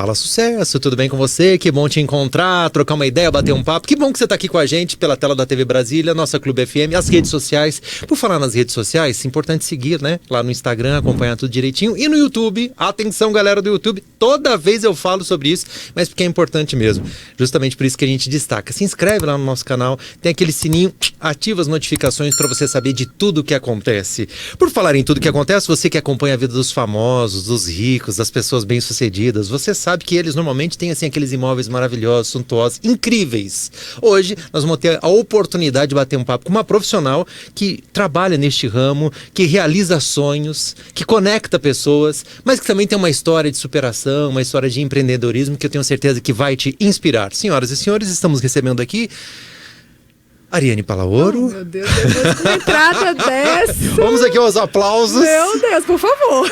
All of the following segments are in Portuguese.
Fala Sucesso, tudo bem com você? Que bom te encontrar, trocar uma ideia, bater um papo. Que bom que você está aqui com a gente pela tela da TV Brasília, nossa Clube FM, as redes sociais. Por falar nas redes sociais, é importante seguir, né? Lá no Instagram, acompanhar tudo direitinho. E no YouTube, atenção galera do YouTube, toda vez eu falo sobre isso, mas porque é importante mesmo. Justamente por isso que a gente destaca. Se inscreve lá no nosso canal, tem aquele sininho, ativa as notificações para você saber de tudo o que acontece. Por falar em tudo que acontece, você que acompanha a vida dos famosos, dos ricos, das pessoas bem-sucedidas, você sabe que eles normalmente têm assim aqueles imóveis maravilhosos, suntuosos, incríveis. Hoje nós vamos ter a oportunidade de bater um papo com uma profissional que trabalha neste ramo, que realiza sonhos, que conecta pessoas, mas que também tem uma história de superação, uma história de empreendedorismo que eu tenho certeza que vai te inspirar. Senhoras e senhores, estamos recebendo aqui Ariane Palaoro. Oh, meu Deus, depois de uma entrada dessa. Vamos aqui aos aplausos. Meu Deus, por favor.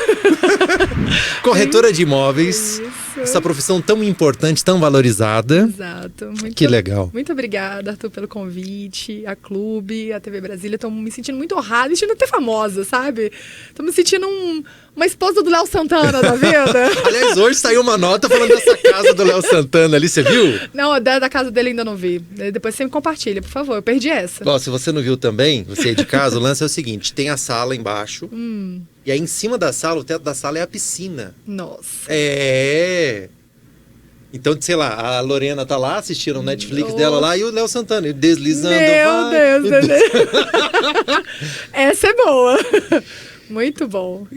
Corretora de imóveis. Isso. Essa profissão tão importante, tão valorizada. Exato. Que legal. Muito obrigada, Arthur, pelo convite, a Clube, a TV Brasília. Estou me sentindo muito honrada, me sentindo até famosa, sabe? Estou me sentindo uma esposa do Léo Santana da vida. Aliás, hoje saiu uma nota falando dessa casa do Léo Santana ali, você viu? Não, da casa dele ainda não vi. Depois você me compartilha, por favor. Eu perdi essa. Ó, se você não viu também, você é de casa, o lance é o seguinte, tem a sala embaixo, e aí em cima da sala, o teto da sala é a piscina. Nossa. É. Então, sei lá, a Lorena tá lá assistindo o Netflix dela lá e o Léo Santana, ele deslizando. Meu Deus, essa é boa. Muito bom.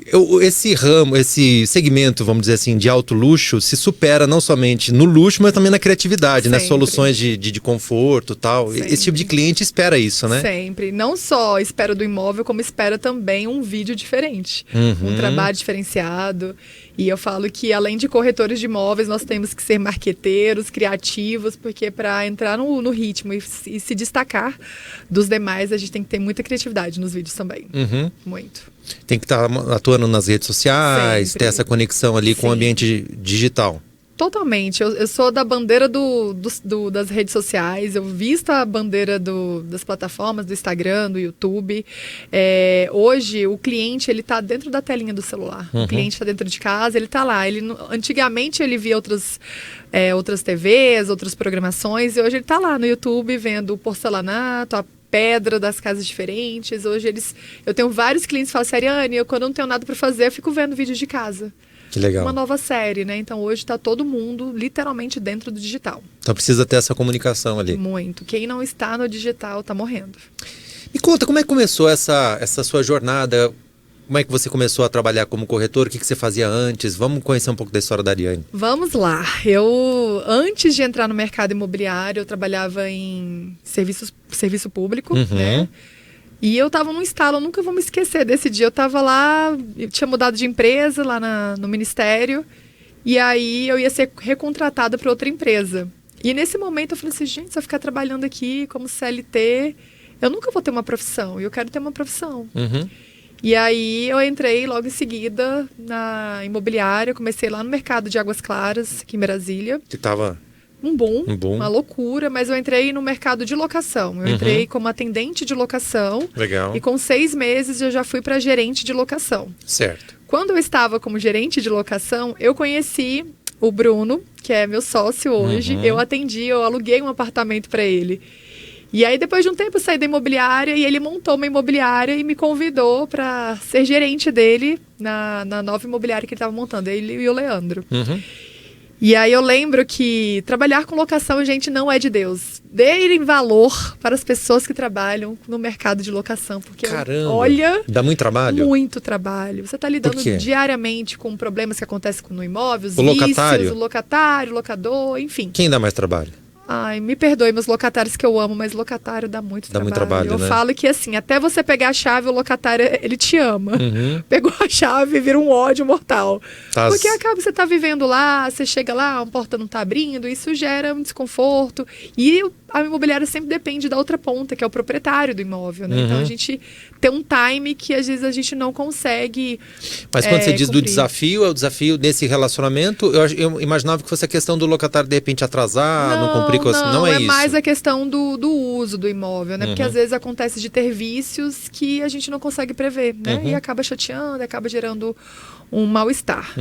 Esse ramo, esse segmento, vamos dizer assim, de alto luxo, se supera não somente no luxo, mas também na criatividade, nas soluções de conforto e tal. Sempre. Esse tipo de cliente espera isso, né? Sempre. Não só espera do imóvel, como espera também um vídeo diferente. Um trabalho diferenciado. E eu falo que, além de corretores de imóveis, nós temos que ser marqueteiros, criativos, porque para entrar no ritmo e se destacar dos demais, a gente tem que ter muita criatividade nos vídeos também. Muito. Tem que estar atuando nas redes sociais, Sempre. ter essa conexão ali com o ambiente digital. Totalmente. Eu sou da bandeira das redes sociais, eu visto a bandeira das plataformas, do Instagram, do YouTube. Hoje, o cliente ele está dentro da telinha do celular. O cliente está dentro de casa, ele está lá. Antigamente, ele via outras TVs, outras programações, e hoje ele está lá no YouTube vendo o porcelanato, a pedra das casas diferentes. Hoje eu tenho vários clientes que falam assim, Ariane, quando eu não tenho nada para fazer, eu fico vendo vídeos de casa. Que legal. Uma nova série, né? Então hoje está todo mundo literalmente dentro do digital. Então precisa ter essa comunicação ali. Muito. Quem não está no digital está morrendo. Me conta, como é que começou essa sua jornada? Como é que você começou a trabalhar como corretor? O que você fazia antes? Vamos conhecer um pouco da história da Ariane. Vamos lá. Antes de entrar no mercado imobiliário, eu trabalhava em serviço público, né? E eu estava num estalo, eu nunca vou me esquecer desse dia. Eu estava lá, eu tinha mudado de empresa lá no Ministério, e aí eu ia ser recontratada para outra empresa. E nesse momento eu falei assim, gente, se eu ficar trabalhando aqui como CLT, eu nunca vou ter uma profissão, e eu quero ter uma profissão. E aí eu entrei logo em seguida na imobiliária, comecei lá no mercado de Águas Claras, aqui em Brasília. Que estava... Um boom, uma loucura, mas eu entrei no mercado de locação. Eu entrei como atendente de locação. Legal. E com 6 meses eu já fui para gerente de locação. Certo. Quando eu estava como gerente de locação, eu conheci o Bruno, que é meu sócio hoje. Eu aluguei um apartamento para ele. E aí, depois de um tempo, eu saí da imobiliária e ele montou uma imobiliária e me convidou para ser gerente dele na nova imobiliária que ele estava montando, ele e o Leandro. E aí eu lembro que trabalhar com locação, gente, não é de Deus. Deem valor para as pessoas que trabalham no mercado de locação. Porque, caramba, olha... Dá muito trabalho? Muito trabalho. Você está lidando diariamente com problemas que acontecem no imóvel, os vícios, o locatário, o locador, enfim. Quem dá mais trabalho? Ai, me perdoe meus locatários que eu amo, mas locatário dá muito trabalho. Muito trabalho, eu né? falo que assim, até você pegar a chave, o locatário, ele te ama. Pegou a chave e vira um ódio mortal. Porque acaba, você tá vivendo lá, você chega lá, a porta não tá abrindo, isso gera um desconforto. E a imobiliária sempre depende da outra ponta, que é o proprietário do imóvel, né? Então a gente tem um time que às vezes a gente não consegue. Mas quando você diz do desafio, é o desafio desse relacionamento, eu imaginava que fosse a questão do locatário de repente atrasar, não cumprir com isso. Não é isso. É mais a questão do uso do imóvel, né? Porque às vezes acontece de ter vícios que a gente não consegue prever, né? E acaba chateando, acaba gerando um mal-estar.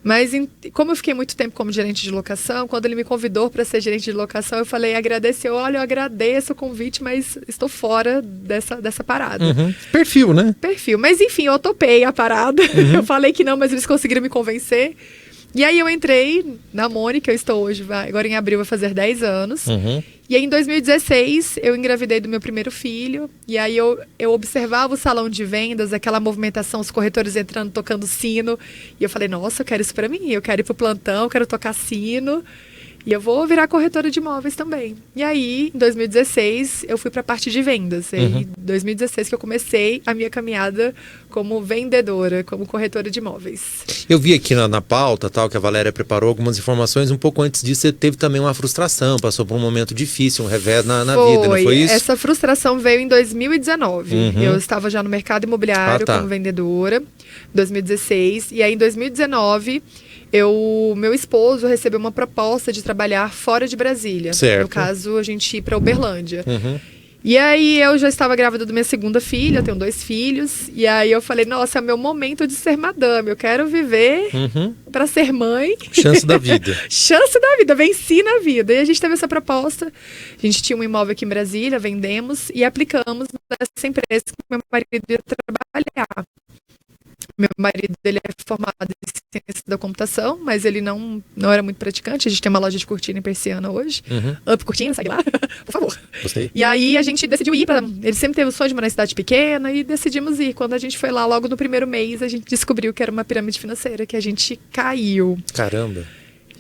Mas como eu fiquei muito tempo como gerente de locação, quando ele me convidou para ser gerente de locação, eu falei, agradeceu, olha, eu agradeço o convite, mas estou fora dessa parada. Perfil, né? Perfil. Mas enfim, eu topei a parada. Eu falei que não, mas eles conseguiram me convencer. E aí eu entrei na Mônica, eu estou hoje, agora em abril vai fazer 10 anos. E aí em 2016 eu engravidei do meu primeiro filho. E aí eu observava o salão de vendas, aquela movimentação, os corretores entrando, tocando sino. E eu falei, nossa, eu quero isso pra mim. Eu quero ir pro plantão, eu quero tocar sino. E eu vou virar corretora de imóveis também. E aí, em 2016, eu fui para a parte de vendas. E em 2016 que eu comecei a minha caminhada como vendedora, como corretora de imóveis. Eu vi aqui na pauta, tal, que a Valéria preparou algumas informações. Um pouco antes disso, você teve também uma frustração, passou por um momento difícil, um revés na vida, não foi isso? Essa frustração veio em 2019. Eu estava já no mercado imobiliário como vendedora, 2016. E aí, em 2019... meu esposo recebeu uma proposta de trabalhar fora de Brasília. Certo. No caso, a gente ir para Uberlândia. E aí, eu já estava grávida da minha segunda filha, eu tenho 2 filhos. E aí, eu falei, nossa, é meu momento de ser madame. Eu quero viver para ser mãe. Chance da vida. Chance da vida, venci na vida. E a gente teve essa proposta. A gente tinha um imóvel aqui em Brasília, vendemos e aplicamos nessa empresa que meu marido ia trabalhar. Meu marido, ele é formado em ciência da computação, mas ele não era muito praticante. A gente tem uma loja de cortina em Persiana hoje. Up Cortina, segue lá, por favor. Gostei. E aí a gente decidiu ir para... Ele sempre teve o sonho de morar em cidade pequena e decidimos ir. Quando a gente foi lá, logo no primeiro mês, a gente descobriu que era uma pirâmide financeira, que a gente caiu. Caramba.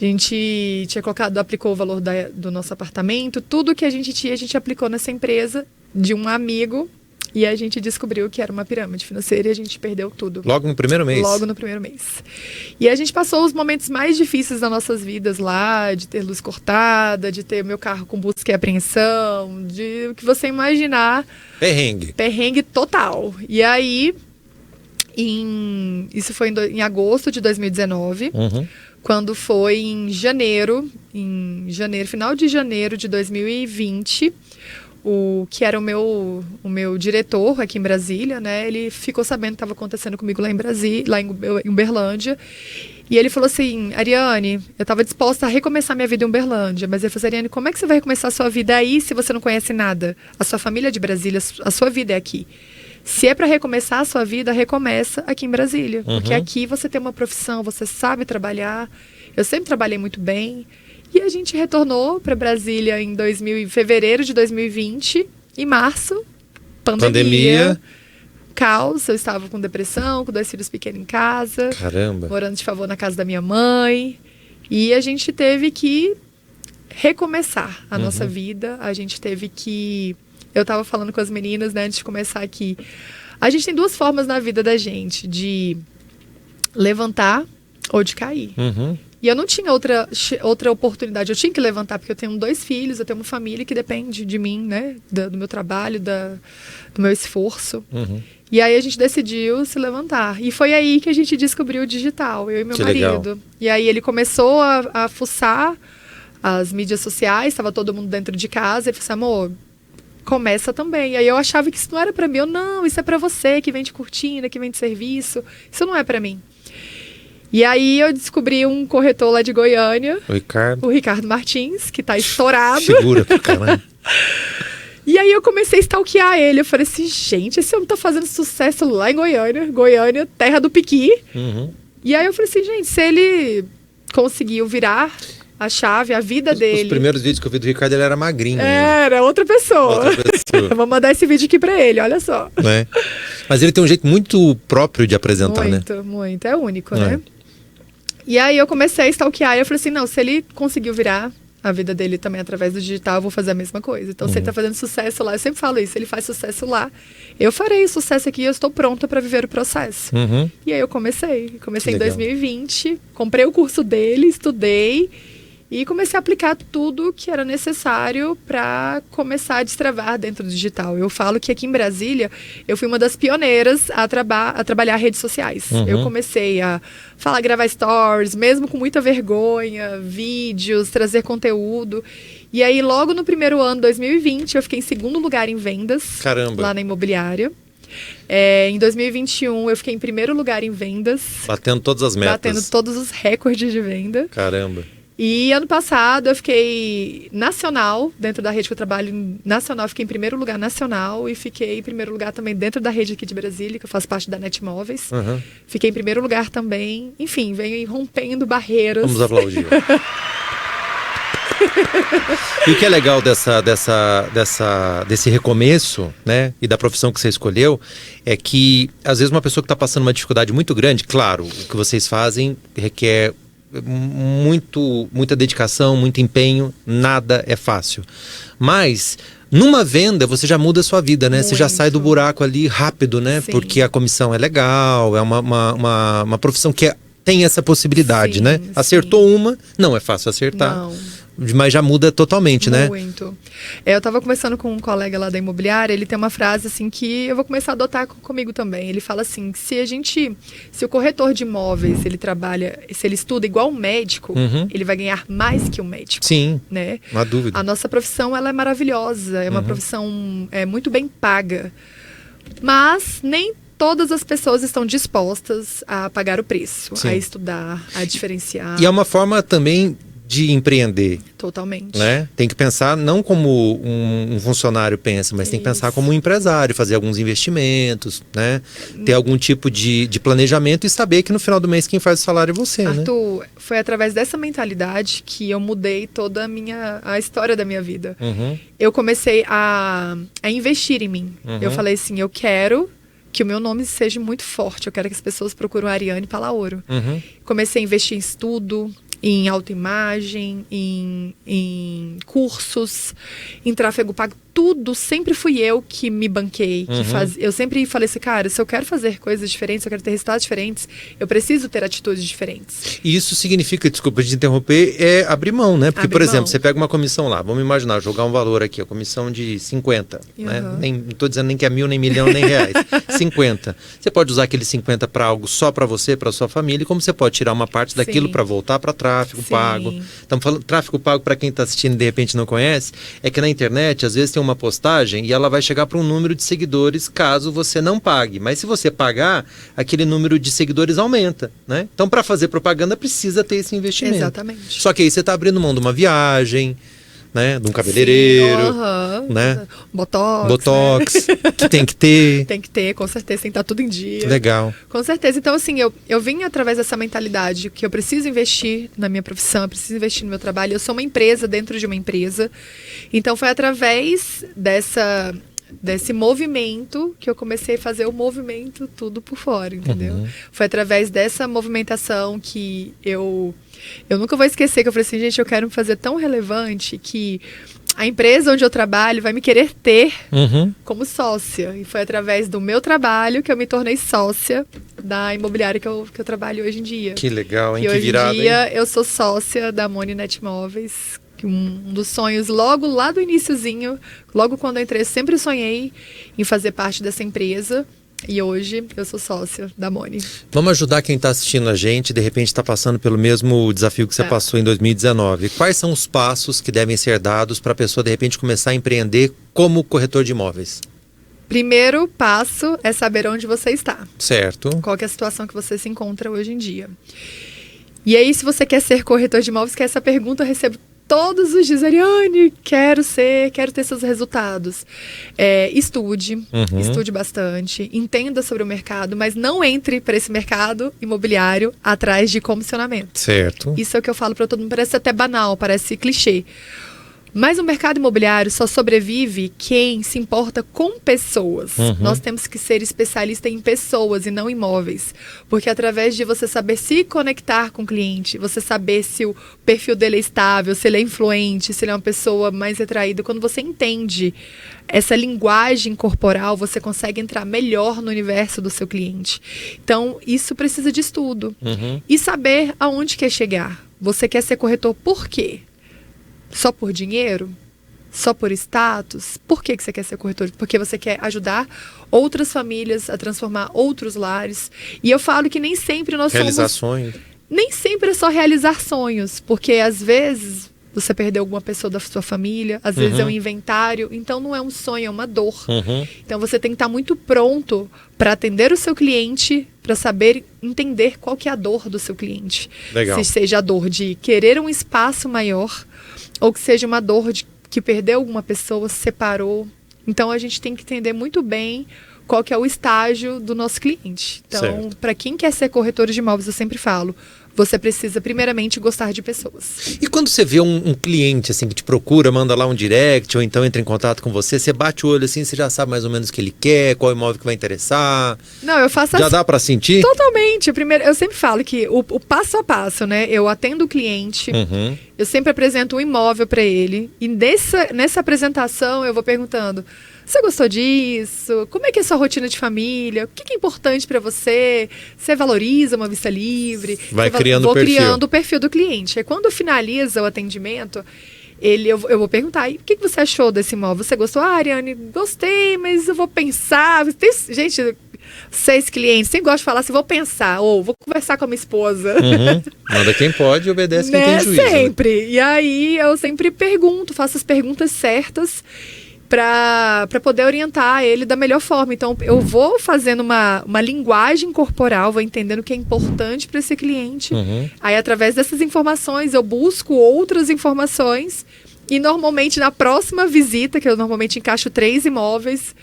A gente tinha aplicou o valor do nosso apartamento, tudo que a gente aplicou nessa empresa de um amigo. E a gente descobriu que era uma pirâmide financeira e a gente perdeu tudo. Logo no primeiro mês? Logo no primeiro mês. E a gente passou os momentos mais difíceis das nossas vidas lá, de ter luz cortada, de ter meu carro com busca e apreensão, de o que você imaginar. Perrengue. Perrengue total. E aí, isso foi em agosto de 2019, quando foi em janeiro, final de janeiro de 2020... que era o meu diretor aqui em Brasília, né? Ele ficou sabendo o que estava acontecendo comigo lá em Brasília, lá em Uberlândia. E ele falou assim, Ariane, eu estava disposta a recomeçar minha vida em Uberlândia, mas ele falou assim, Ariane, como é que você vai recomeçar a sua vida aí se você não conhece nada? A sua família é de Brasília, a sua vida é aqui. Se é para recomeçar a sua vida, recomeça aqui em Brasília. Porque aqui você tem uma profissão, você sabe trabalhar. Eu sempre trabalhei muito bem. E a gente retornou para Brasília em fevereiro de 2020. Em março, pandemia. Caos. Eu estava com depressão, com 2 filhos pequenos em casa. Caramba. Morando de favor na casa da minha mãe. E a gente teve que recomeçar a nossa vida. A gente teve que... Eu estava falando com as meninas, né, antes de começar aqui. A gente tem 2 formas na vida da gente. De levantar ou de cair. E eu não tinha outra oportunidade. Eu tinha que levantar, porque eu tenho 2 filhos, eu tenho uma família que depende de mim, né? Do meu trabalho, do meu esforço. E aí a gente decidiu se levantar. E foi aí que a gente descobriu o digital, eu e meu marido. Legal. E aí ele começou a fuçar as mídias sociais, estava todo mundo dentro de casa. E falou assim, amor, começa também. E aí eu achava que isso não era pra mim. Não, isso é pra você, que vende cortina, que vende serviço. Isso não é pra mim. E aí eu descobri um corretor lá de Goiânia, o Ricardo Martins, que tá estourado. Segura pra caramba. E aí eu comecei a stalkear ele. Eu falei assim, gente, esse homem tá fazendo sucesso lá em Goiânia, terra do piqui. E aí eu falei assim, gente, se ele conseguiu virar a chave, a vida dele... Os primeiros vídeos que eu vi do Ricardo, ele era magrinho. Era outra pessoa. Eu vou mandar esse vídeo aqui pra ele, olha só. Né? Mas ele tem um jeito muito próprio de apresentar, né? Muito. É único, né? E aí eu comecei a stalkear e eu falei assim, não, se ele conseguiu virar a vida dele também através do digital, eu vou fazer a mesma coisa. Então, se ele tá fazendo sucesso lá, eu sempre falo isso, se ele faz sucesso lá, eu farei sucesso aqui e eu estou pronta para viver o processo. E aí eu comecei em 2020, comprei o curso dele, estudei e comecei a aplicar tudo que era necessário para começar a destravar dentro do digital. Eu falo que aqui em Brasília, eu fui uma das pioneiras a trabalhar redes sociais. Eu comecei a gravar stories, mesmo com muita vergonha, vídeos, trazer conteúdo. E aí, logo no primeiro ano, 2020, eu fiquei em segundo lugar em vendas. Caramba. Lá na imobiliária. Em 2021, eu fiquei em primeiro lugar em vendas. Batendo todas as metas. Batendo todos os recordes de venda. Caramba. E ano passado eu fiquei nacional, dentro da rede que eu trabalho nacional, fiquei em primeiro lugar nacional e fiquei em primeiro lugar também dentro da rede aqui de Brasília, que eu faço parte da Netmóveis. Uhum. Fiquei em primeiro lugar também. Enfim, venho aí rompendo barreiras. Vamos aplaudir. E o que é legal desse recomeço, né, e da profissão que você escolheu, é que às vezes uma pessoa que está passando uma dificuldade muito grande, claro, o que vocês fazem requer muita dedicação, muito empenho, nada é fácil. Mas numa venda você já muda a sua vida, né? Você já sai do buraco ali rápido, né? Sim. Porque a comissão é legal, é uma profissão que tem essa possibilidade, sim, né? Acertou uma, não é fácil acertar. Não. Mas já muda totalmente, né? Muito. Eu estava conversando com um colega lá da imobiliária, ele tem uma frase assim que eu vou começar a adotar comigo também. Ele fala assim, se o corretor de imóveis, ele trabalha, se ele estuda igual um médico, ele vai ganhar mais que um médico. Sim, né? não há dúvida. A nossa profissão, ela é maravilhosa, é uma profissão muito bem paga. Mas nem todas as pessoas estão dispostas a pagar o preço, Sim. a estudar, a diferenciar. E é uma forma também de empreender. Totalmente. Né? Tem que pensar não como um funcionário pensa, mas tem que pensar como um empresário, fazer alguns investimentos, né? Ter algum tipo de planejamento e saber que no final do mês quem faz o salário é você, Arthur, né? foi através dessa mentalidade que eu mudei toda a história da minha vida. Eu comecei a investir em mim. Eu falei assim, eu quero que o meu nome seja muito forte, eu quero que as pessoas procurem a Ariane Palaoro. Comecei a investir em estudo, em autoimagem, em cursos, em tráfego pago, tudo sempre fui eu que me banquei. Eu sempre falei assim, cara, se eu quero fazer coisas diferentes, se eu quero ter resultados diferentes, eu preciso ter atitudes diferentes. E isso significa, desculpa de interromper, é abrir mão, né? Porque, por exemplo, você pega uma comissão lá, vamos imaginar, jogar um valor aqui, a comissão de 50, né? Não estou dizendo nem que é 1.000, nem milhão, nem reais. 50. Você pode usar aquele 50 para algo só para você, para sua família, como você pode tirar uma parte daquilo para voltar para tráfego pago. Estamos falando, tráfego pago, para quem está assistindo e de repente não conhece, é que na internet, às vezes tem uma postagem e ela vai chegar para um número de seguidores caso você não pague. Mas se você pagar, aquele número de seguidores aumenta, né? Então, para fazer propaganda, precisa ter esse investimento. Exatamente. Só que aí você está abrindo mão de uma viagem, né? De um cabeleireiro, né? Botox, né? Que tem que ter. Tem que ter, com certeza, tem que estar tudo em dia. Legal. Com certeza. Então, assim, eu vim através dessa mentalidade que eu preciso investir na minha profissão, eu preciso investir no meu trabalho. Eu sou uma empresa dentro de uma empresa. Então, foi através desse movimento que eu comecei a fazer o movimento tudo por fora, entendeu? Foi através dessa movimentação que eu nunca vou esquecer, que eu falei assim, gente, eu quero me fazer tão relevante que a empresa onde eu trabalho vai me querer ter como sócia. E foi através do meu trabalho que eu me tornei sócia da imobiliária que eu trabalho hoje em dia. Que legal, hein? E que hoje virada, em dia hein? eu sou sócia da Moni Netmóveis. Um dos sonhos, logo lá do iniciozinho, logo quando eu entrei, eu sempre sonhei em fazer parte dessa empresa. E hoje eu sou sócia da Moni. Vamos ajudar quem está assistindo a gente, de repente está passando pelo mesmo desafio que você passou em 2019. Quais são os passos que devem ser dados para a pessoa, de repente, começar a empreender como corretor de imóveis? Primeiro passo é saber onde você está. Certo. Qual que é a situação que você se encontra hoje em dia. E aí, se você quer ser corretor de imóveis, que essa pergunta eu recebo todos os dias, Ariane, quero ter seus resultados. Estude bastante, entenda sobre o mercado, mas não entre para esse mercado imobiliário atrás de comissionamento. Certo. Isso é o que eu falo para todo mundo, parece até banal, parece clichê. Mas o mercado imobiliário só sobrevive quem se importa com pessoas. Nós temos que ser especialista em pessoas e não imóveis. Porque através de você saber se conectar com o cliente, você saber se o perfil dele é estável, se ele é influente, se ele é uma pessoa mais retraída, quando você entende essa linguagem corporal, você consegue entrar melhor no universo do seu cliente. Então, isso precisa de estudo. E saber aonde quer chegar. Você quer ser corretor por quê? Só por dinheiro? Só por status? Por que você quer ser corretor? Porque você quer ajudar outras famílias a transformar outros lares. E eu falo que nem sempre nós realizar sonhos. Nem sempre é só realizar sonhos. Porque às vezes você perdeu alguma pessoa da sua família, às vezes é um inventário, então não é um sonho, é uma dor. Então você tem que estar muito pronto para atender o seu cliente, para saber entender qual que é a dor do seu cliente. Legal. Se seja a dor de querer um espaço maior, ou que seja uma dor de que perdeu alguma pessoa, se separou. Então a gente tem que entender muito bem qual que é o estágio do nosso cliente. Então, para quem quer ser corretor de imóveis, eu sempre falo, você precisa primeiramente gostar de pessoas. E quando você vê um cliente assim que te procura, manda lá um direct ou então entra em contato com você, você bate o olho assim, você já sabe mais ou menos o que ele quer, qual imóvel que vai interessar? Não, eu faço Já dá para sentir? Totalmente. Primeiro, eu sempre falo que o passo a passo, né? Eu atendo o cliente, eu sempre apresento um imóvel para ele e nessa apresentação eu vou perguntando: você gostou disso? Como é que é a sua rotina de família? O que é importante para você? Você valoriza uma vista livre? Vou criando o perfil do cliente. E quando finaliza o atendimento, eu vou perguntar: e o que você achou desse imóvel? Você gostou? Ariane, gostei, mas eu vou pensar. Gente, 6 clientes, sempre gosto de falar assim, vou pensar, ou vou conversar com a minha esposa. Manda quem pode e obedece quem tem juízo. Sempre. Né? E aí eu sempre pergunto, faço as perguntas certas para poder orientar ele da melhor forma. Então, eu vou fazendo uma linguagem corporal, vou entendendo o que é importante para esse cliente. Aí, através dessas informações, eu busco outras informações e, normalmente, na próxima visita, que eu normalmente encaixo 3 imóveis,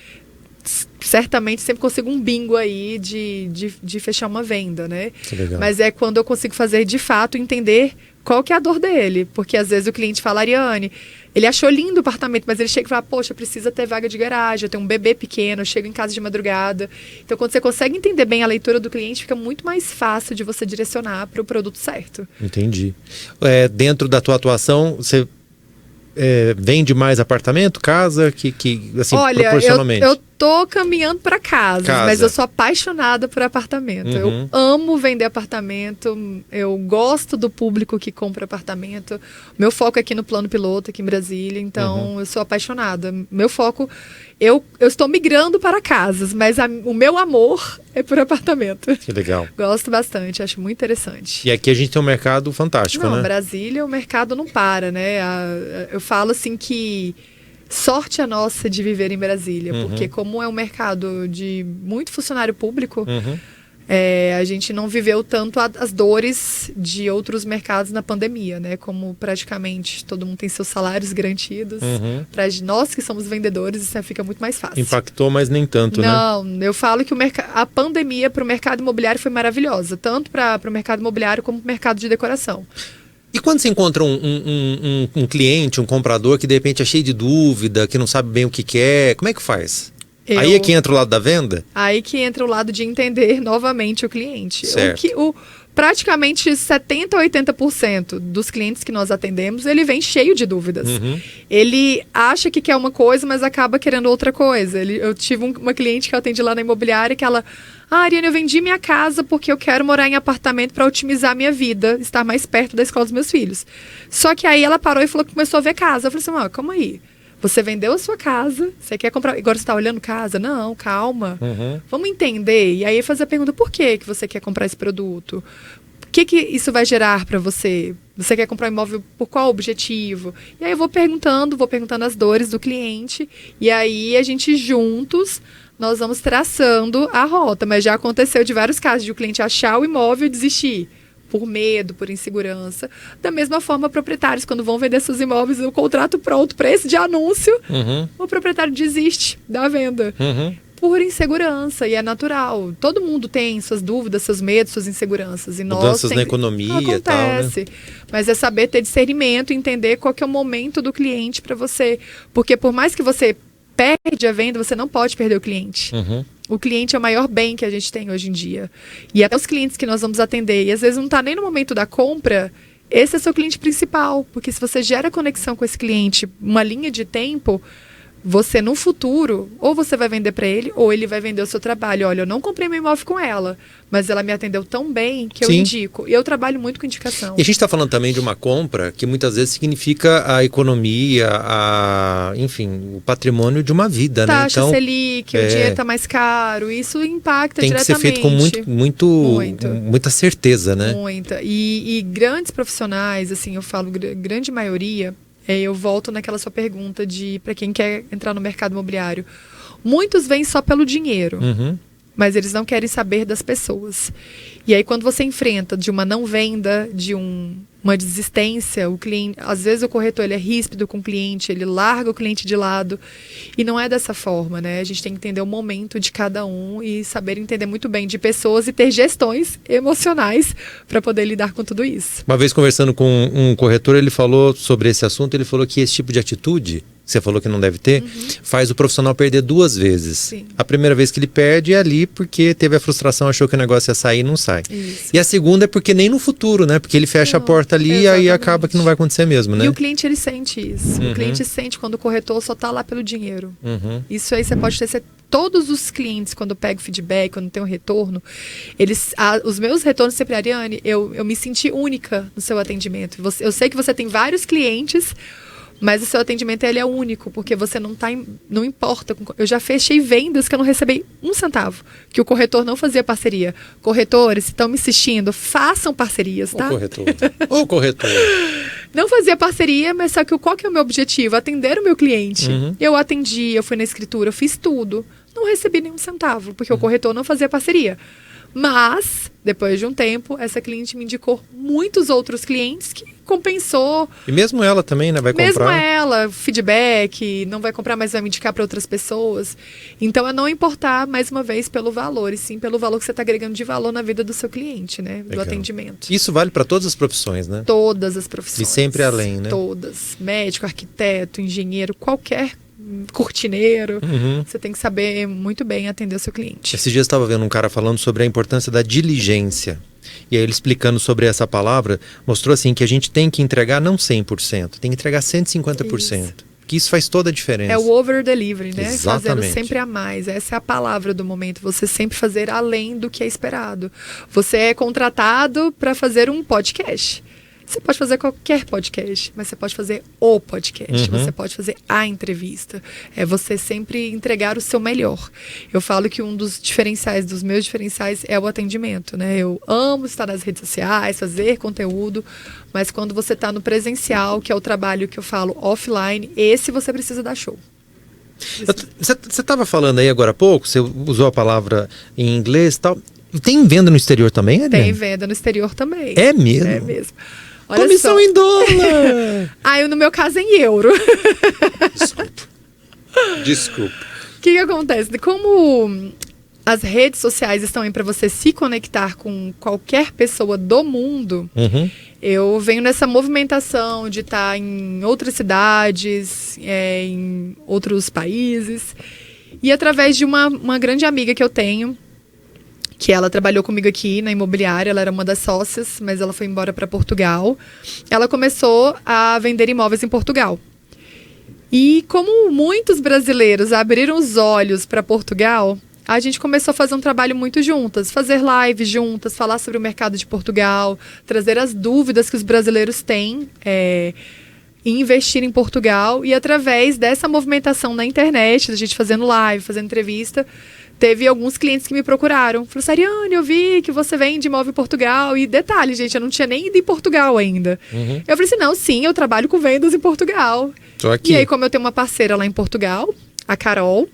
certamente sempre consigo um bingo aí de fechar uma venda, né? Que legal. Mas é quando eu consigo fazer, de fato, entender qual que é a dor dele. Porque, às vezes, o cliente fala: Ariane, ele achou lindo o apartamento, mas ele chega e fala: poxa, precisa ter vaga de garagem, eu tenho um bebê pequeno, eu chego em casa de madrugada. Então, quando você consegue entender bem a leitura do cliente, fica muito mais fácil de você direcionar para o produto certo. Entendi. Dentro da tua atuação, você vende mais apartamento, casa, assim, olha, proporcionalmente? Eu tô caminhando para casa, mas eu sou apaixonada por apartamento. Eu amo vender apartamento, eu gosto do público que compra apartamento. Meu foco é aqui no plano piloto, aqui em Brasília, então eu sou apaixonada. Meu foco, eu estou migrando para casas, mas o meu amor é por apartamento. Que legal. Gosto bastante, acho muito interessante. E aqui a gente tem um mercado fantástico, né? Brasília, o mercado não para, né? Eu falo assim que sorte a nossa de viver em Brasília, porque como é um mercado de muito funcionário público, a gente não viveu tanto as dores de outros mercados na pandemia, né? Como praticamente todo mundo tem seus salários garantidos. Para nós que somos vendedores, isso fica muito mais fácil. Impactou, mas nem tanto, né? Não, eu falo que a pandemia para o mercado imobiliário foi maravilhosa, tanto para o mercado imobiliário como para o mercado de decoração. E quando você encontra um cliente, um comprador que de repente é cheio de dúvida, que não sabe bem o que quer, como é que faz? Aí é que entra o lado da venda? Aí que entra o lado de entender novamente o cliente. Certo. Praticamente 70% a 80% dos clientes que nós atendemos, ele vem cheio de dúvidas. Ele acha que quer uma coisa, mas acaba querendo outra coisa. Eu tive uma cliente que eu atendi lá na imobiliária que ela... Ariane, eu vendi minha casa porque eu quero morar em apartamento para otimizar a minha vida, estar mais perto da escola dos meus filhos. Só que aí ela parou e falou que começou a ver casa. Eu falei assim, calma aí. Você vendeu a sua casa, você quer comprar... Agora você está olhando casa? Não, calma. Vamos entender. E aí fazer a pergunta, por que você quer comprar esse produto? O que isso vai gerar para você? Você quer comprar um imóvel por qual objetivo? E aí eu vou perguntando as dores do cliente. E aí a gente juntos... nós vamos traçando a rota, mas já aconteceu de vários casos de o cliente achar o imóvel e desistir, por medo, por insegurança. Da mesma forma, proprietários, quando vão vender seus imóveis, o contrato pronto para esse de anúncio, o proprietário desiste da venda. Por insegurança, e é natural. Todo mundo tem suas dúvidas, seus medos, suas inseguranças. E mudanças na economia e tal, né? Mas é saber ter discernimento, entender qual que é o momento do cliente para você. Porque por mais que você perde a venda, você não pode perder o cliente. O cliente é o maior bem que a gente tem hoje em dia. E até os clientes que nós vamos atender, e às vezes não está nem no momento da compra, esse é seu cliente principal. Porque se você gera conexão com esse cliente, uma linha de tempo, você no futuro, ou você vai vender para ele, ou ele vai vender o seu trabalho. Olha, eu não comprei meu imóvel com ela, mas ela me atendeu tão bem que eu indico. E eu trabalho muito com indicação. E a gente está falando também de uma compra que muitas vezes significa a economia, enfim, o patrimônio de uma vida, Taxa né? Então, Selic, o dinheiro está mais caro, isso impacta tem diretamente. Tem que ser feito com muita certeza, né? Muita. E grandes profissionais, assim, eu falo grande maioria, eu volto naquela sua pergunta de para quem quer entrar no mercado imobiliário. Muitos vêm só pelo dinheiro, mas eles não querem saber das pessoas. E aí quando você enfrenta de uma não venda, de uma desistência, o cliente, às vezes o corretor ele é ríspido com o cliente, ele larga o cliente de lado. E não é dessa forma, né? A gente tem que entender o momento de cada um e saber entender muito bem de pessoas e ter gestões emocionais para poder lidar com tudo isso. Uma vez conversando com um corretor, ele falou sobre esse assunto, ele falou que esse tipo de atitude, que você falou que não deve ter, faz o profissional perder 2 vezes. Sim. A primeira vez que ele perde é ali porque teve a frustração, achou que o negócio ia sair e não sai. Isso. E a segunda é porque nem no futuro, né? Porque ele fecha a porta ali e aí acaba que não vai acontecer mesmo, né? E o cliente, ele sente isso. O cliente sente quando o corretor só tá lá pelo dinheiro. Isso aí você pode ter todos os clientes, quando eu pego feedback, quando tem um retorno, os meus retornos sempre, Ariane, eu me senti única no seu atendimento. Eu sei que você tem vários clientes, mas o seu atendimento ele é único, porque você não importa. Eu já fechei vendas que eu não recebi 1 centavo, que o corretor não fazia parceria. Corretores, se estão me assistindo, façam parcerias, tá? Ô corretor. Não fazia parceria, mas só que qual que é o meu objetivo? Atender o meu cliente. Eu atendi, eu fui na escritura, eu fiz tudo. Não recebi nenhum centavo, porque o corretor não fazia parceria. Mas, depois de um tempo, essa cliente me indicou muitos outros clientes que compensou. E mesmo ela também, né? Vai comprar. Mesmo ela, feedback, não vai comprar, mas vai me indicar para outras pessoas. Então, é não importar, mais uma vez, pelo valor, e sim pelo valor que você está agregando de valor na vida do seu cliente, né? Do atendimento. Isso vale para todas as profissões, né? Todas as profissões. E sempre além, né? Todas. Médico, arquiteto, engenheiro, qualquer cortineiro, você tem que saber muito bem atender o seu cliente. Esses dias eu estava vendo um cara falando sobre a importância da diligência. E aí ele explicando sobre essa palavra, mostrou assim que a gente tem que entregar não 100%, tem que entregar 150%. Isso. Que isso faz toda a diferença. É o over delivery, né? Exatamente. Fazendo sempre a mais. Essa é a palavra do momento. Você sempre fazer além do que é esperado. Você é contratado para fazer um podcast. Você pode fazer qualquer podcast, mas você pode fazer o podcast, você pode fazer a entrevista. É você sempre entregar o seu melhor. Eu falo que um dos diferenciais, dos meus diferenciais, é o atendimento, né? Eu amo estar nas redes sociais, fazer conteúdo, mas quando você está no presencial, que é o trabalho que eu falo offline, esse você precisa dar show. Você estava falando aí agora há pouco, você usou a palavra em inglês e tal. Tem venda no exterior também, Ariane? Tem venda no exterior também. É mesmo? É mesmo. Olha comissão só. Em dólar! No meu caso é em euro. Desculpa. O que acontece? Como as redes sociais estão aí para você se conectar com qualquer pessoa do mundo, eu venho nessa movimentação de estar em outras cidades, em outros países. E através de uma grande amiga que eu tenho, que ela trabalhou comigo aqui na imobiliária, ela era uma das sócias, mas ela foi embora para Portugal. Ela começou a vender imóveis em Portugal. E como muitos brasileiros abriram os olhos para Portugal, a gente começou a fazer um trabalho muito juntas, fazer lives juntas, falar sobre o mercado de Portugal, trazer as dúvidas que os brasileiros têm em investir em Portugal. E através dessa movimentação na internet, a gente fazendo live, fazendo entrevista, teve alguns clientes que me procuraram. Falaram, Ariane, eu vi que você vende imóvel em Portugal. E detalhe, gente, eu não tinha nem ido em Portugal ainda. Eu falei assim, não, sim, eu trabalho com vendas em Portugal. Tô aqui. E aí, como eu tenho uma parceira lá em Portugal, a Carol,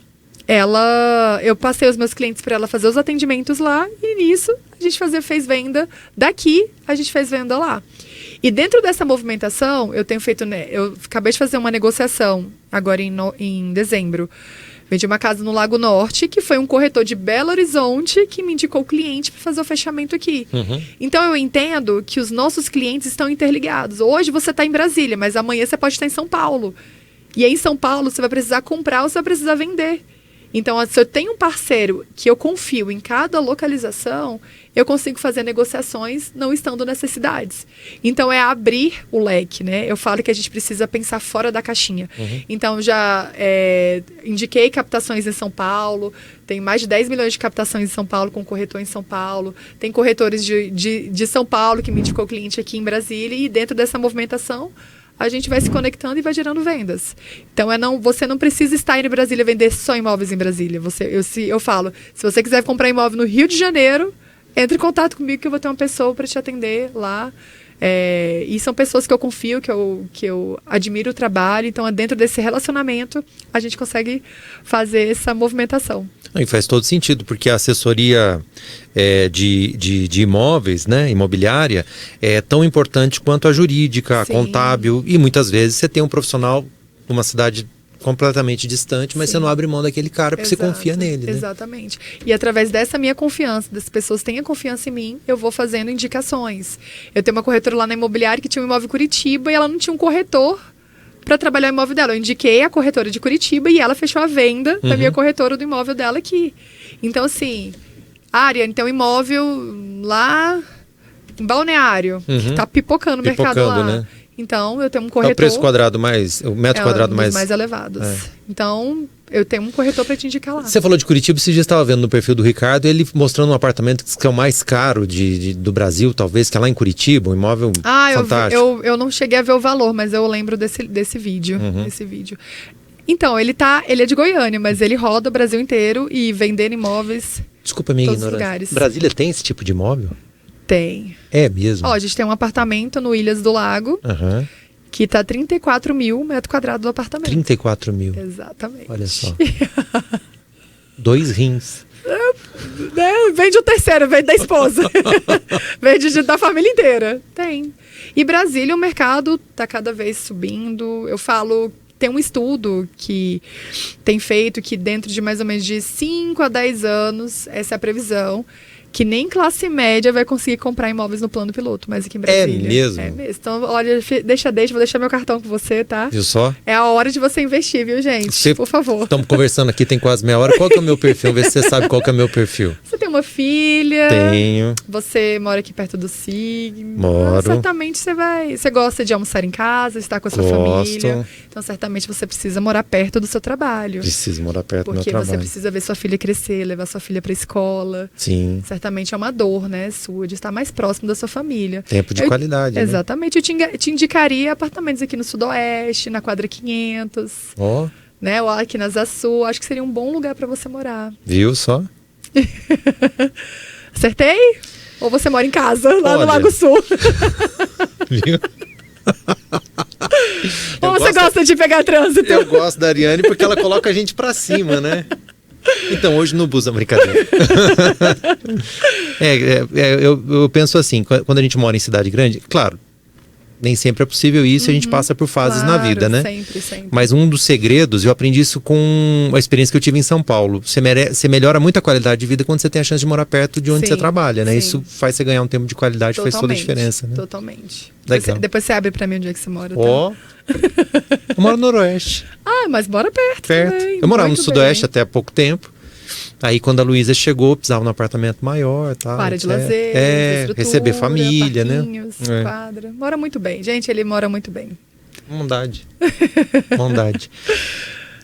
eu passei os meus clientes para ela fazer os atendimentos lá. E nisso, a gente fez venda daqui, a gente fez venda lá. E dentro dessa movimentação, eu tenho feito, né, eu acabei de fazer uma negociação agora em dezembro. Vendi uma casa no Lago Norte, que foi um corretor de Belo Horizonte que me indicou o cliente para fazer o fechamento aqui. Então, eu entendo que os nossos clientes estão interligados. Hoje você está em Brasília, mas amanhã você pode estar em São Paulo. E aí, em São Paulo, você vai precisar comprar ou você vai precisar vender. Então, se eu tenho um parceiro que eu confio em cada localização, eu consigo fazer negociações não estando necessidades. Então, é abrir o leque, né? Eu falo que a gente precisa pensar fora da caixinha. Então, já indiquei captações em São Paulo, tem mais de 10 milhões de captações em São Paulo, com corretor em São Paulo, tem corretores de São Paulo que me indicou cliente aqui em Brasília, e dentro dessa movimentação, a gente vai se conectando e vai gerando vendas. Então, você não precisa estar em Brasília e vender só imóveis em Brasília. Eu falo, se você quiser comprar imóvel no Rio de Janeiro, entre em contato comigo que eu vou ter uma pessoa para te atender lá. E são pessoas que eu confio, que eu admiro o trabalho. Então, dentro desse relacionamento, a gente consegue fazer essa movimentação. E faz todo sentido, porque a assessoria de imóveis, né, imobiliária, é tão importante quanto a jurídica, a contábil. E muitas vezes você tem um profissional numa cidade completamente distante, mas você não abre mão daquele cara porque você confia nele, né? Exatamente. E através dessa minha confiança, das pessoas tenham confiança em mim, eu vou fazendo indicações. Eu tenho uma corretora lá na imobiliária que tinha um imóvel em Curitiba e ela não tinha um corretor para trabalhar o imóvel dela. Eu indiquei a corretora de Curitiba e ela fechou a venda da minha corretora do imóvel dela aqui. Então, assim, Ariane, tem um imóvel lá em Balneário, que tá pipocando o mercado lá. Né? Então, eu tenho um corretor... É o preço quadrado o metro quadrado mais elevados. Então, eu tenho um corretor para te indicar lá. Você falou de Curitiba, esses dias estava vendo no perfil do Ricardo, ele mostrando um apartamento que é o mais caro do Brasil, talvez, que é lá em Curitiba, um imóvel fantástico. Eu não cheguei a ver o valor, mas eu lembro desse vídeo. Então, ele é de Goiânia, mas ele roda o Brasil inteiro e vendendo imóveis. Desculpa a minha ignorância. Brasília tem esse tipo de imóvel? Tem. É mesmo? A gente tem um apartamento no Ilhas do Lago, que tá 34 mil metros quadrados do apartamento. 34 mil? Exatamente. Olha só. 2 rins. Vende o terceiro, vende da esposa. Vende da família inteira. Tem. E Brasília, o mercado tá cada vez subindo. Eu falo... Tem um estudo que tem feito que dentro de mais ou menos de 5 a 10 anos, essa é a previsão, que nem classe média vai conseguir comprar imóveis no plano piloto, mas aqui em Brasília. É mesmo? É mesmo. Então, olha, vou deixar meu cartão com você, tá? Viu só? É a hora de você investir, viu, gente? Por favor. Estamos conversando aqui, tem quase meia hora. Qual que é o meu perfil? Vê se você sabe qual que é o meu perfil. Você tem uma filha? Tenho. Você mora aqui perto do SIG? Moro. Certamente você gosta de almoçar em casa, estar com a sua família. Então, certamente você precisa morar perto do seu trabalho. Preciso morar perto do meu trabalho. Porque você precisa ver sua filha crescer, levar sua filha para a escola. Sim. Certamente é uma dor, né, sua, de estar mais próximo da sua família. Tempo de qualidade, né? Exatamente. Eu te indicaria apartamentos aqui no Sudoeste, na quadra 500. Né, ou aqui na Zaçu. Acho que seria um bom lugar para você morar. Viu só? Acertei? Ou você mora em casa, lá no Lago Sul? Viu? Ou você gosta de pegar trânsito? Eu gosto da Ariane porque ela coloca a gente pra cima, né? Então, hoje no bus, a brincadeira. Eu penso assim, quando a gente mora em cidade grande, claro, nem sempre é possível isso, a gente passa por fases na vida, né? Sempre. Mas um dos segredos, eu aprendi isso com a experiência que eu tive em São Paulo. Você melhora muito a qualidade de vida quando você tem a chance de morar perto de onde você trabalha, né? Isso faz você ganhar um tempo de qualidade, faz toda a diferença, né? Totalmente. Legal. Depois você abre pra mim onde é que você mora, tá? Eu moro no Noroeste. Mas mora perto também. Eu morava no Sudoeste até há pouco tempo. Aí quando a Luísa chegou, precisava de um apartamento maior, tá? Área de lazer, receber família, né? Quadra. Mora muito bem. Gente, ele mora muito bem. Bondade.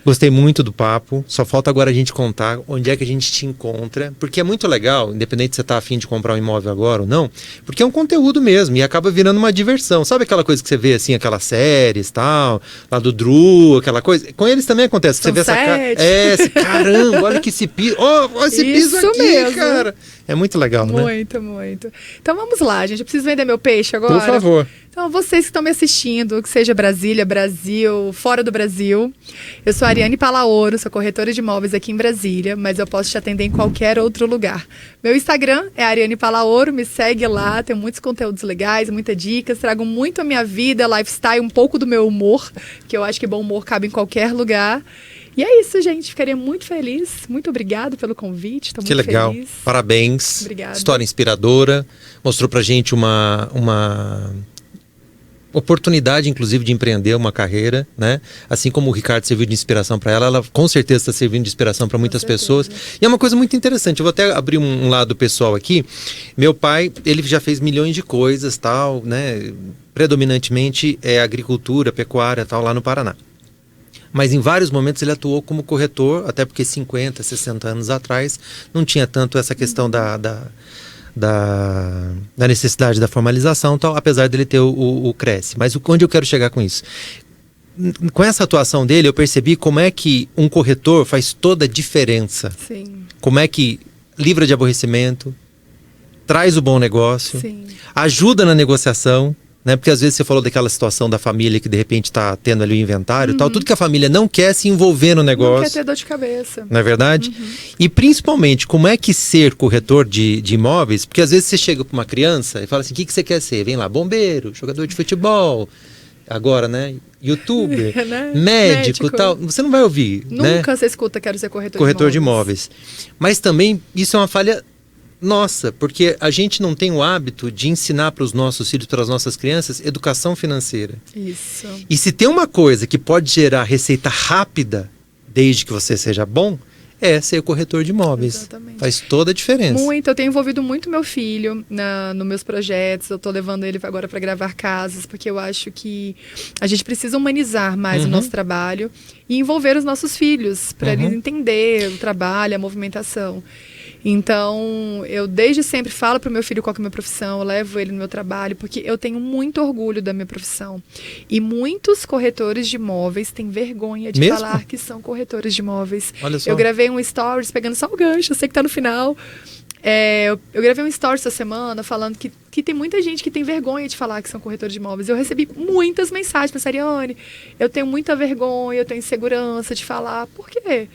Gostei muito do papo. Só falta agora a gente contar onde é que a gente te encontra. Porque é muito legal, independente se você está afim de comprar um imóvel agora ou não, porque é um conteúdo mesmo e acaba virando uma diversão. Sabe aquela coisa que você vê assim, aquelas séries tal, lá do Drew, aquela coisa? Com eles também acontece. Você vê essa caramba, olha que esse piso. Olha esse piso aqui, mesmo. Cara. É muito legal, né? Muito. Então vamos lá, gente. Eu preciso vender meu peixe agora. Por favor. Então, vocês que estão me assistindo, que seja Brasília, Brasil, fora do Brasil, eu sou a Ariane Palaoro, sou corretora de imóveis aqui em Brasília, mas eu posso te atender em qualquer outro lugar. Meu Instagram é Ariane Palaoro, me segue lá, tem muitos conteúdos legais, muitas dicas, trago muito a minha vida, lifestyle, um pouco do meu humor, que eu acho que bom humor cabe em qualquer lugar. E é isso, gente. Ficaria muito feliz. Muito obrigado pelo convite. Estou muito feliz. Que legal. Parabéns. Obrigada. História inspiradora. Mostrou pra gente oportunidade, inclusive, de empreender uma carreira, né? Assim como o Ricardo serviu de inspiração para ela com certeza está servindo de inspiração para muitas pessoas. E é uma coisa muito interessante. Eu vou até abrir um lado pessoal aqui. Meu pai, ele já fez milhões de coisas, tal, né? Predominantemente é agricultura, pecuária, tal, lá no Paraná. Mas em vários momentos ele atuou como corretor, até porque 50, 60 anos atrás não tinha tanto essa questão da necessidade da formalização, tal, apesar dele ter o Cresce. Mas onde eu quero chegar com isso? Com essa atuação dele, eu percebi como é que um corretor faz toda a diferença. Sim. Como é que livra de aborrecimento, traz o bom negócio, Sim. ajuda na negociação, né? Porque às vezes você falou daquela situação da família que de repente está tendo ali o inventário e tal, tudo que a família não quer se envolver no negócio. Não quer ter dor de cabeça. Não é verdade? E principalmente, como é que ser corretor de imóveis, porque às vezes você chega para uma criança e fala assim, o que você quer ser? Vem lá, bombeiro, jogador de futebol, agora, né? YouTuber, né? médico e tal. Você não vai ouvir, né? Nunca você escuta, quero ser Corretor de imóveis. Mas também, isso é uma falha nossa, porque a gente não tem o hábito de ensinar para os nossos filhos, para as nossas crianças, educação financeira. Isso. E se tem uma coisa que pode gerar receita rápida, desde que você seja bom, é ser corretor de imóveis. Exatamente. Faz toda a diferença. Muito. Eu tenho envolvido muito meu filho nos meus projetos. Eu tô levando ele agora para gravar casas, porque eu acho que a gente precisa humanizar mais o nosso trabalho e envolver os nossos filhos, para eles entenderem o trabalho, a movimentação. Então, eu desde sempre falo para o meu filho qual que é a minha profissão, eu levo ele no meu trabalho, porque eu tenho muito orgulho da minha profissão. E muitos corretores de imóveis têm vergonha de falar que são corretores de imóveis. Olha só. Eu gravei um stories pegando só o gancho, eu sei que tá no final. Eu gravei um stories essa semana falando que tem muita gente que tem vergonha de falar que são corretores de imóveis. Eu recebi muitas mensagens para Ariane, eu tenho muita vergonha, eu tenho insegurança de falar. Por quê?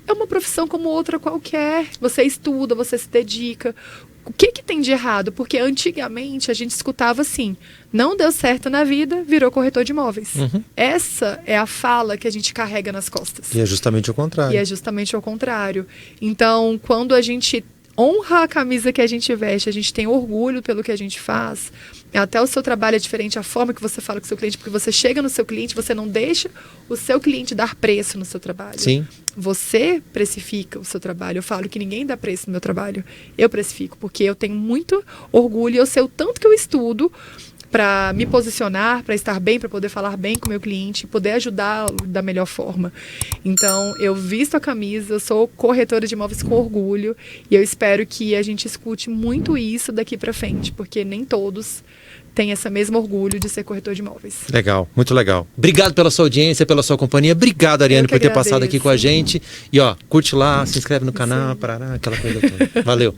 É uma profissão como outra qualquer. Você estuda, você se dedica. O que tem de errado? Porque antigamente a gente escutava assim, não deu certo na vida, virou corretor de imóveis. Essa é a fala que a gente carrega nas costas. E é justamente o contrário. E é justamente o contrário. Então, quando a gente honra a camisa que a gente veste, a gente tem orgulho pelo que a gente faz, até o seu trabalho é diferente, a forma que você fala com o seu cliente, porque você chega no seu cliente, você não deixa o seu cliente dar preço no seu trabalho. Sim. Você precifica o seu trabalho. Eu falo que ninguém dá preço no meu trabalho. Eu precifico, porque eu tenho muito orgulho, eu sei o tanto que eu estudo para me posicionar, para estar bem, para poder falar bem com o meu cliente, poder ajudá-lo da melhor forma. Então, eu visto a camisa, eu sou corretora de imóveis com orgulho e eu espero que a gente escute muito isso daqui para frente, porque nem todos têm esse mesmo orgulho de ser corretor de imóveis. Legal, muito legal. Obrigado pela sua audiência, pela sua companhia. Obrigado, Ariane, por ter passado aqui com a gente. E ó, curte lá, se inscreve no canal, parará, aquela coisa toda. Valeu.